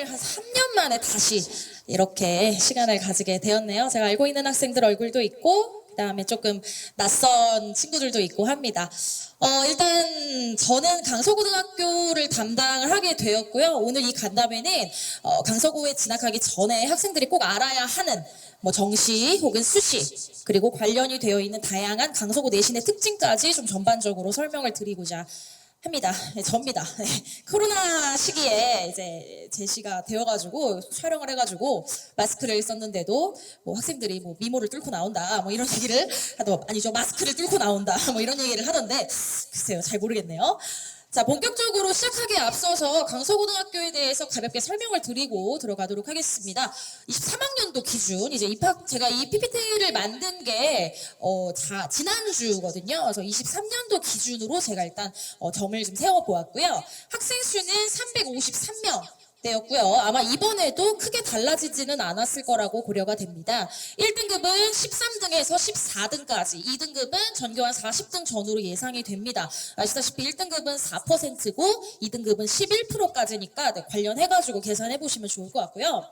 한 3년 만에 다시 이렇게 시간을 가지게 되었네요. 제가 알고 있는 학생들 얼굴도 있고 그다음에 조금 낯선 친구들도 있고 합니다. 일단 저는 강서고등학교를 담당을 하게 되었고요. 오늘 이 간담회는 강서고에 진학하기 전에 학생들이 꼭 알아야 하는 뭐 정시 혹은 수시 그리고 관련이 되어 있는 다양한 강서고 내신의 특징까지 좀 전반적으로 설명을 드리고자 합니다. 네, 접니다. 네. 코로나 시기에 이제 제시가 되어가지고 촬영을 해가지고 마스크를 썼는데도 뭐 학생들이 뭐 미모를 뚫고 나온다 뭐 이런 얘기를 아니죠, 마스크를 뚫고 나온다 뭐 이런 얘기를 하던데 글쎄요, 잘 모르겠네요. 자, 본격적으로 시작하기에 앞서서 강서고등학교에 대해서 가볍게 설명을 드리고 들어가도록 하겠습니다. 23학년도 기준, 이제 제가 이 PPT를 만든 게, 지난주거든요. 그래서 23년도 기준으로 제가 일단, 점을 좀 세워보았고요. 학생 수는 353명. 되었고요. 아마 이번에도 크게 달라지지는 않았을 거라고 고려가 됩니다. 1등급은 13등에서 14등까지, 2등급은 전교한 40등 전후로 예상이 됩니다. 아시다시피 1등급은 4%고 2등급은 11%까지니까 관련해가지고 계산해 보시면 좋을 것 같고요.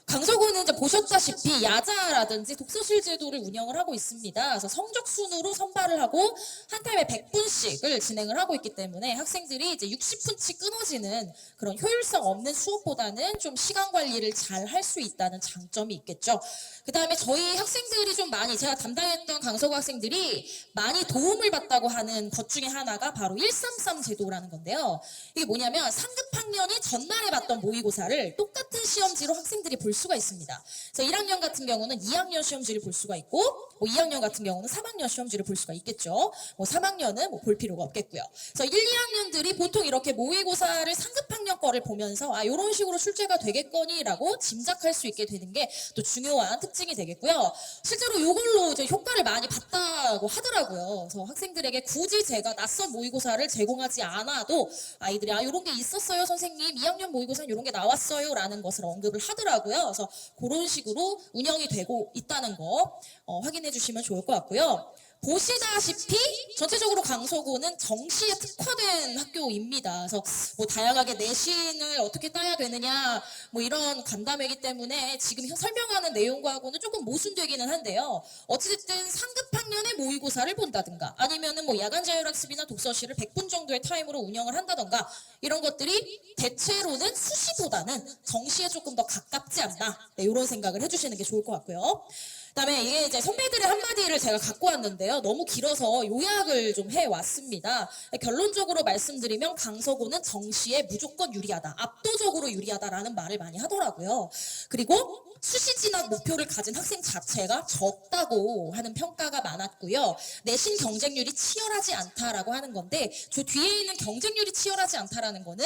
강서구는 이제 보셨다시피 야자라든지 독서실 제도를 운영을 하고 있습니다. 그래서 성적 순으로 선발을 하고 한 타임에 100분씩을 진행을 하고 있기 때문에 학생들이 이제 60분치 끊어지는 그런 효율성 없는 수업보다는 좀 시간 관리를 잘 할 수 있다는 장점이 있겠죠. 그 다음에 저희 학생들이 좀 많이, 제가 담당했던 강서구 학생들이 많이 도움을 받다고 하는 것 중에 하나가 바로 133 제도라는 건데요. 이게 뭐냐면 상급 학년이 전날에 봤던 모의고사를 똑같은 시험지로 학생들이 볼 수가 있습니다. 그래서 1학년 같은 경우는 2학년 시험지를 볼 수가 있고, 뭐 2학년 같은 경우는 3학년 시험지를 볼 수가 있겠죠. 뭐 3학년은 뭐 볼 필요가 없겠고요. 그래서 1, 2학년들이 보통 이렇게 모의고사를 상급 학년 거를 보면서 이런 식으로 출제가 되겠거니라고 짐작할 수 있게 되는 게 또 중요한 특징이 되겠고요. 실제로 이걸로 이제 효과를 많이 봤다고 하더라고요. 그래서 학생들에게 굳이 제가 낯선 모의고사를 제공하지 않아도 아이들이 이런 게 있었어요, 선생님. 2학년 모의고사는 이런 게 나왔어요 라는 것을 언급을 하더라고요. 그래서 그런 식으로 운영이 되고 있다는 거 확인해 주시면 좋을 것 같고요. 보시다시피 전체적으로 강서구는 정시에 특화된 학교입니다. 그래서 뭐 다양하게 내신을 어떻게 따야 되느냐 뭐 이런 간담회이기 때문에 지금 설명하는 내용과는 조금 모순되기는 한데요. 어찌됐든 상급 학년의 모의고사를 본다든가 아니면은 뭐 야간 자율학습이나 독서실을 100분 정도의 타임으로 운영을 한다든가 이런 것들이 대체로는 수시보다는 정시에 조금 더 가깝지 않나, 네, 이런 생각을 해주시는 게 좋을 것 같고요. 그다음에 이게 이제 선배들의 한마디를 제가 갖고 왔는데요. 너무 길어서 요약을 좀 해왔습니다. 결론적으로 말씀드리면 강서구는 정시에 무조건 유리하다, 압도적으로 유리하다라는 말을 많이 하더라고요. 그리고 수시 진학 목표를 가진 학생 자체가 적다고 하는 평가가 많았고요. 내신 경쟁률이 치열하지 않다라고 하는 건데, 저 뒤에 있는 경쟁률이 치열하지 않다라는 거는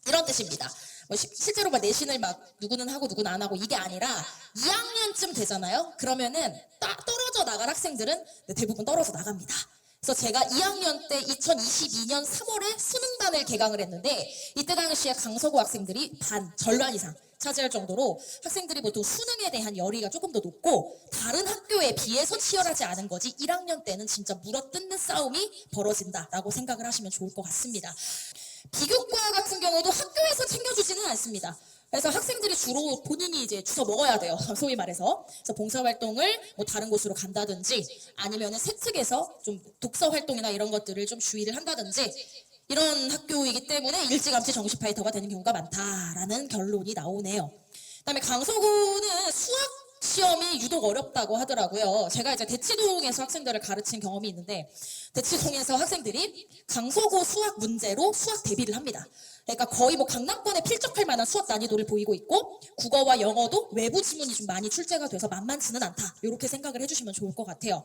이런 뜻입니다. 실제로 내신을 누구는 하고 누구는 안 하고 이게 아니라 2학년쯤 되잖아요. 그러면은 떨어져 나갈 학생들은 대부분 떨어져 나갑니다. 그래서 제가 2학년 때 2022년 3월에 수능반을 개강을 했는데 이때 당시에 강서구 학생들이 절반 이상 차지할 정도로 학생들이 보통 수능에 대한 열의가 조금 더 높고 다른 학교에 비해서 치열하지 않은 거지 1학년 때는 진짜 물어뜯는 싸움이 벌어진다라고 생각을 하시면 좋을 것 같습니다. 비교과 같은 경우도 학교에서 챙겨주지는 않습니다. 그래서 학생들이 주로 본인이 이제 주워 먹어야 돼요. 소위 말해서. 그래서 봉사활동을 뭐 다른 곳으로 간다든지 아니면은 세특에서 좀 독서 활동이나 이런 것들을 좀 주의를 한다든지 이런 학교이기 때문에 일찌감치 정시 파이터가 되는 경우가 많다라는 결론이 나오네요. 그다음에 강서구는 수학 시험이 유독 어렵다고 하더라고요. 제가 이제 대치동에서 학생들을 가르친 경험이 있는데 대치동에서 학생들이 강서구 수학 문제로 수학 대비를 합니다. 그러니까 거의 뭐 강남권에 필적할 만한 수학 난이도를 보이고 있고 국어와 영어도 외부 지문이 좀 많이 출제가 돼서 만만치는 않다, 이렇게 생각을 해주시면 좋을 것 같아요.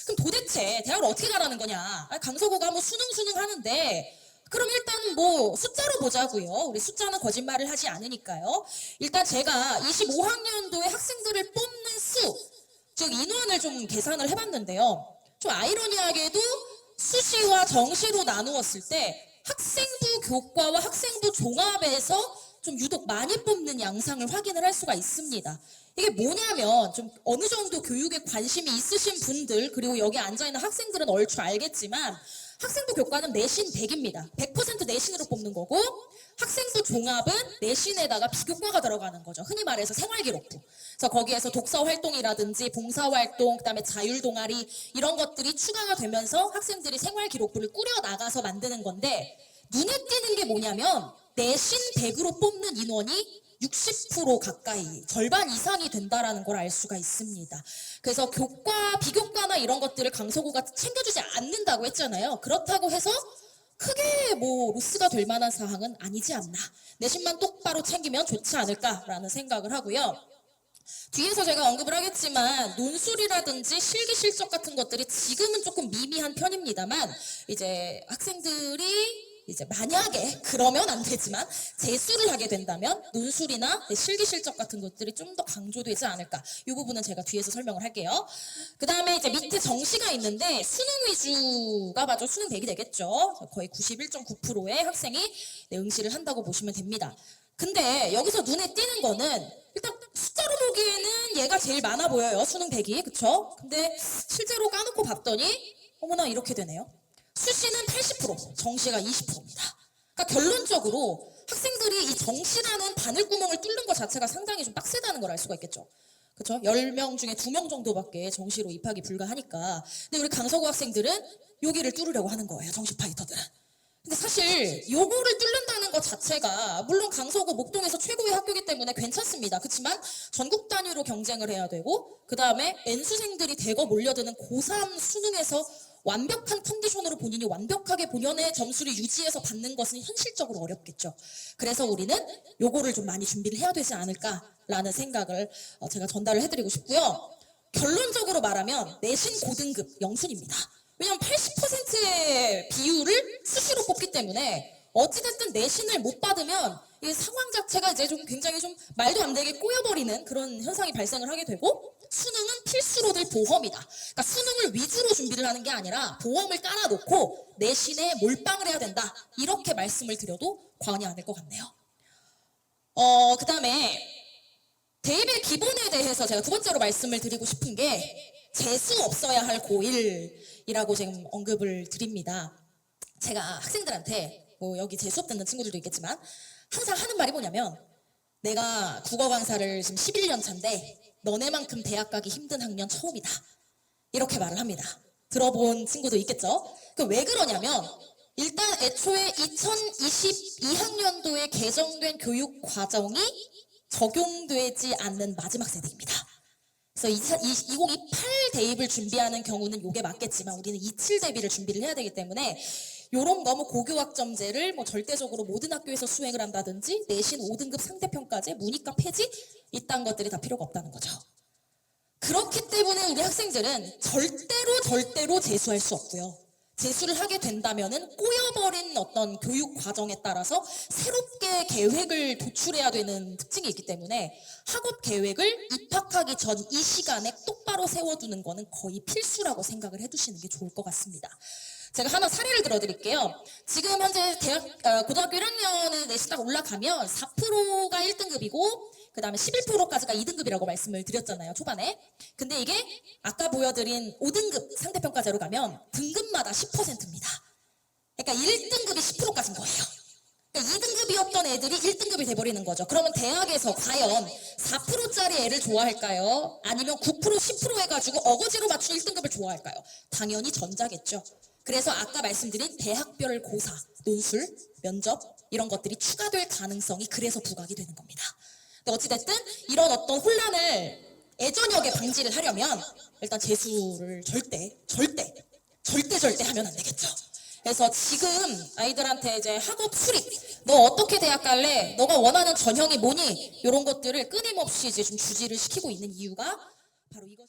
그럼 도대체 대학을 어떻게 가라는 거냐? 강서구가 뭐 수능 하는데 그럼 일단 뭐 숫자로 보자고요. 우리 숫자는 거짓말을 하지 않으니까요. 일단 제가 25학년도에 학생들을 뽑는 수, 즉 인원을 좀 계산을 해봤는데요. 좀 아이러니하게도 수시와 정시로 나누었을 때 학생부 교과와 학생부 종합에서 좀 유독 많이 뽑는 양상을 확인을 할 수가 있습니다. 이게 뭐냐면 좀 어느 정도 교육에 관심이 있으신 분들, 그리고 여기 앉아있는 학생들은 얼추 알겠지만 학생부 교과는 내신 100입니다. 100% 내신으로 뽑는 거고 학생부 종합은 내신에다가 비교과가 들어가는 거죠. 흔히 말해서 생활기록부. 그래서 거기에서 독서 활동이라든지 봉사 활동, 그다음에 자율 동아리 이런 것들이 추가가 되면서 학생들이 생활기록부를 꾸려 나가서 만드는 건데 눈에 띄는 게 뭐냐면 내신 100으로 뽑는 인원이 60% 가까이, 절반 이상이 된다라는 걸 알 수가 있습니다. 그래서 교과, 비교과나 이런 것들을 강서구가 챙겨주지 않는다고 했잖아요. 그렇다고 해서 크게 뭐 로스가 될 만한 사항은 아니지 않나. 내신만 똑바로 챙기면 좋지 않을까라는 생각을 하고요. 뒤에서 제가 언급을 하겠지만 논술이라든지 실기 실적 같은 것들이 지금은 조금 미미한 편입니다만 이제 학생들이 이제 만약에 그러면 안 되지만 재수를 하게 된다면 논술이나 실기 실적 같은 것들이 좀 더 강조되지 않을까. 이 부분은 제가 뒤에서 설명을 할게요. 그 다음에 이제 밑에 정시가 있는데 수능 위주가 맞아 수능 100이 되겠죠. 거의 91.9%의 학생이 응시를 한다고 보시면 됩니다. 근데 여기서 눈에 띄는 거는 일단 숫자로 보기에는 얘가 제일 많아 보여요. 수능 100이. 그쵸? 근데 실제로 까놓고 봤더니 어머나 이렇게 되네요. 수시는 80%, 정시가 20%입니다. 그러니까 결론적으로 학생들이 이 정시라는 바늘구멍을 뚫는 것 자체가 상당히 좀 빡세다는 걸 알 수가 있겠죠. 그렇죠? 10명 중에 2명 정도밖에 정시로 입학이 불가하니까. 근데 우리 강서구 학생들은 여기를 뚫으려고 하는 거예요. 정시 파이터들은. 근데 사실 요거를 뚫는다는 것 자체가 물론 강서구 목동에서 최고의 학교이기 때문에 괜찮습니다. 그렇지만 전국 단위로 경쟁을 해야 되고 그 다음에 N수생들이 대거 몰려드는 고3 수능에서 완벽한 컨디션으로 본인이 완벽하게 본연의 점수를 유지해서 받는 것은 현실적으로 어렵겠죠. 그래서 우리는 요거를 좀 많이 준비를 해야 되지 않을까라는 생각을 제가 전달을 해드리고 싶고요. 결론적으로 말하면 내신 고등급 영순입니다. 왜냐하면 80%의 비율을 수시로 뽑기 때문에 어찌됐든 내신을 못 받으면 이 상황 자체가 이제 좀 굉장히 좀 말도 안 되게 꼬여버리는 그런 현상이 발생을 하게 되고 수능은 필수로 될 보험이다. 그러니까 수능을 위주로 준비를 하는 게 아니라 보험을 깔아놓고 내신에 몰빵을 해야 된다. 이렇게 말씀을 드려도 과언이 아닐 것 같네요. 그 다음에 대입의 기본에 대해서 제가 두 번째로 말씀을 드리고 싶은 게 재수 없어야 할 고1이라고 지금 언급을 드립니다. 제가 학생들한테 뭐 여기 재수업 듣는 친구들도 있겠지만 항상 하는 말이 뭐냐면 내가 국어 강사를 지금 11년 차인데 너네만큼 대학 가기 힘든 학년 처음이다. 이렇게 말을 합니다. 들어본 친구도 있겠죠? 왜 그러냐면 일단 애초에 2022학년도에 개정된 교육 과정이 적용되지 않는 마지막 세대입니다. 그래서 2028 대입을 준비하는 경우는 이게 맞겠지만 우리는 27 대비를 준비를 해야 되기 때문에 요런 너무 고교학점제를 뭐 절대적으로 모든 학교에서 수행을 한다든지 내신 5등급 상대평가제, 문이과 폐지 이딴 것들이 다 필요가 없다는 거죠. 그렇기 때문에 우리 학생들은 절대로 재수할 수 없고요. 재수를 하게 된다면은 꼬여버린 어떤 교육 과정에 따라서 새롭게 계획을 도출해야 되는 특징이 있기 때문에 학업 계획을 입학하기 전 이 시간에 똑바로 세워두는 거는 거의 필수라고 생각을 해두시는 게 좋을 것 같습니다. 제가 하나 사례를 들어드릴게요. 지금 현재 고등학교 1학년에 내신 딱 올라가면 4%가 1등급이고 그 다음에 11%까지가 2등급이라고 말씀을 드렸잖아요, 초반에. 근데 이게 아까 보여드린 5등급 상대평가제로 가면 등급마다 10%입니다. 그러니까 1등급이 10%까지인 거예요. 그러니까 2등급이었던 애들이 1등급이 돼버리는 거죠. 그러면 대학에서 과연 4%짜리 애를 좋아할까요? 아니면 9%, 10% 해가지고 어거지로 맞춘 1등급을 좋아할까요? 당연히 전자겠죠. 그래서 아까 말씀드린 대학별 고사, 논술, 면접 이런 것들이 추가될 가능성이 그래서 부각이 되는 겁니다. 어찌됐든 이런 어떤 혼란을 예전역에 방지를 하려면 일단 재수를 절대 하면 안 되겠죠. 그래서 지금 아이들한테 이제 학업 수립, 너 어떻게 대학 갈래? 너가 원하는 전형이 뭐니? 이런 것들을 끊임없이 이제 좀 주지를 시키고 있는 이유가 바로 이것이.